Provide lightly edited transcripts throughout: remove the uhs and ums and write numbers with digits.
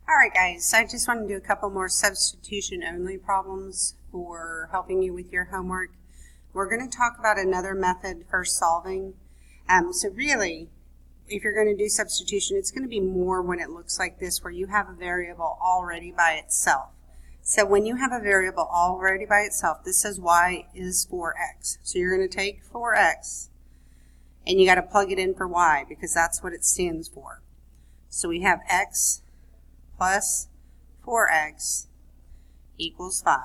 Alright guys, I just want to do a couple more substitution only problems for helping you with your homework. We're going to talk about another method for solving. So really, if you're going to do substitution, it's going to be more when it looks like this, where you have a variable already by itself. So when you have a variable already by itself, this says y is 4x. So you're going to take 4x and you got to plug it in for y because that's what it stands for. So we have x plus 4x equals 5.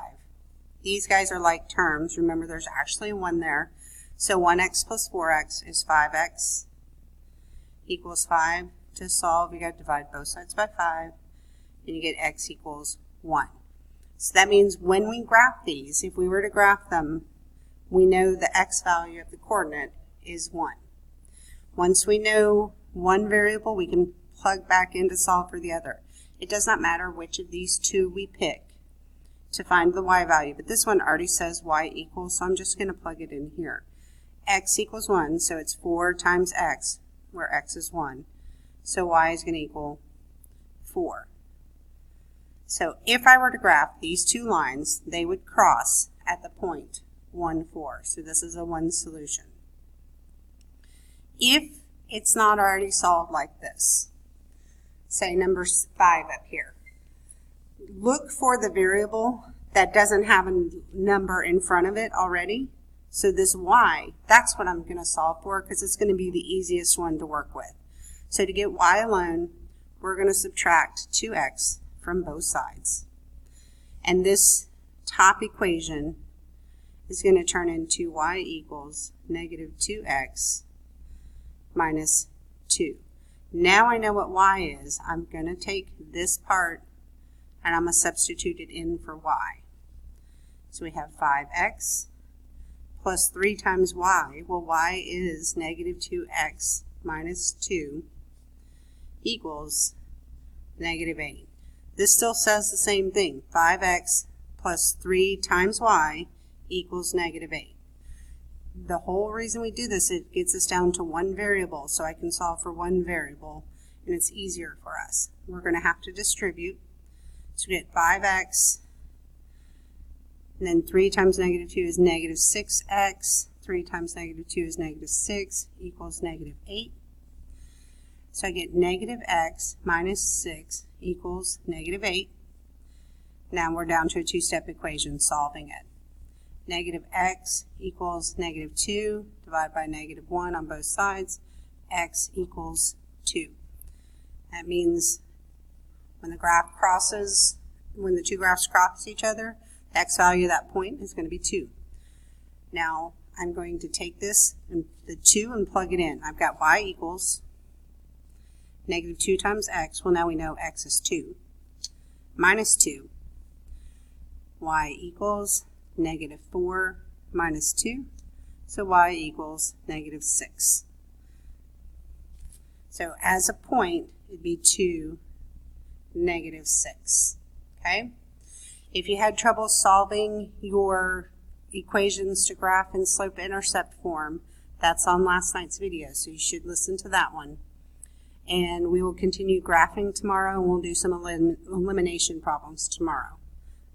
These guys are like terms. Remember, there's actually a 1 there. So 1x plus 4x is 5x equals 5. To solve, you got to divide both sides by 5, and you get x equals 1. So that means when we graph these, if we were to graph them, we know the x value of the coordinate is 1. Once we know one variable, we can plug back in to solve for the other. It does not matter which of these two we pick to find the y value, but this one already says y equals, so I'm just going to plug it in here. X equals 1, so it's 4 times x, where x is 1. So y is going to equal 4. So if I were to graph these two lines, they would cross at the point 1, 4. So this is a 1 solution. If it's not already solved like this, say number 5 up here, look for the variable that doesn't have a number in front of it already. So this y, that's what I'm going to solve for because it's going to be the easiest one to work with. So to get y alone, we're going to subtract 2x from both sides. And this top equation is going to turn into y equals negative 2x minus 2. Now I know what y is. I'm going to take this part and I'm going to substitute it in for y. So we have 5x plus 3 times y. Well, y is negative 2x minus 2 equals negative 8. This still says the same thing. 5x plus 3 times y equals negative 8. The whole reason we do this, it gets us down to one variable, so I can solve for one variable, and it's easier for us. We're going to have to distribute. So we get 5x, and then 3 times negative 2 is negative 6x. 3 times negative 2 is negative 6 equals negative 8. So I get negative x minus 6 equals negative 8. Now we're down to a two-step equation solving it. Negative x equals negative 2 divided by negative 1 on both sides. X equals 2. That means when the two graphs cross each other, the x value of that point is going to be 2. Now I'm going to take this and the 2 and plug it in. I've got y equals negative 2 times x. Well, now we know x is 2. Minus 2. Y equals negative 4 minus 2. So y equals negative 6. So as a point, it'd be 2, negative 6. Okay? If you had trouble solving your equations to graph in slope-intercept form, that's on last night's video, so you should listen to that one. And we will continue graphing tomorrow, and we'll do some elimination problems tomorrow.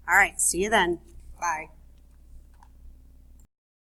All right, see you then. Bye.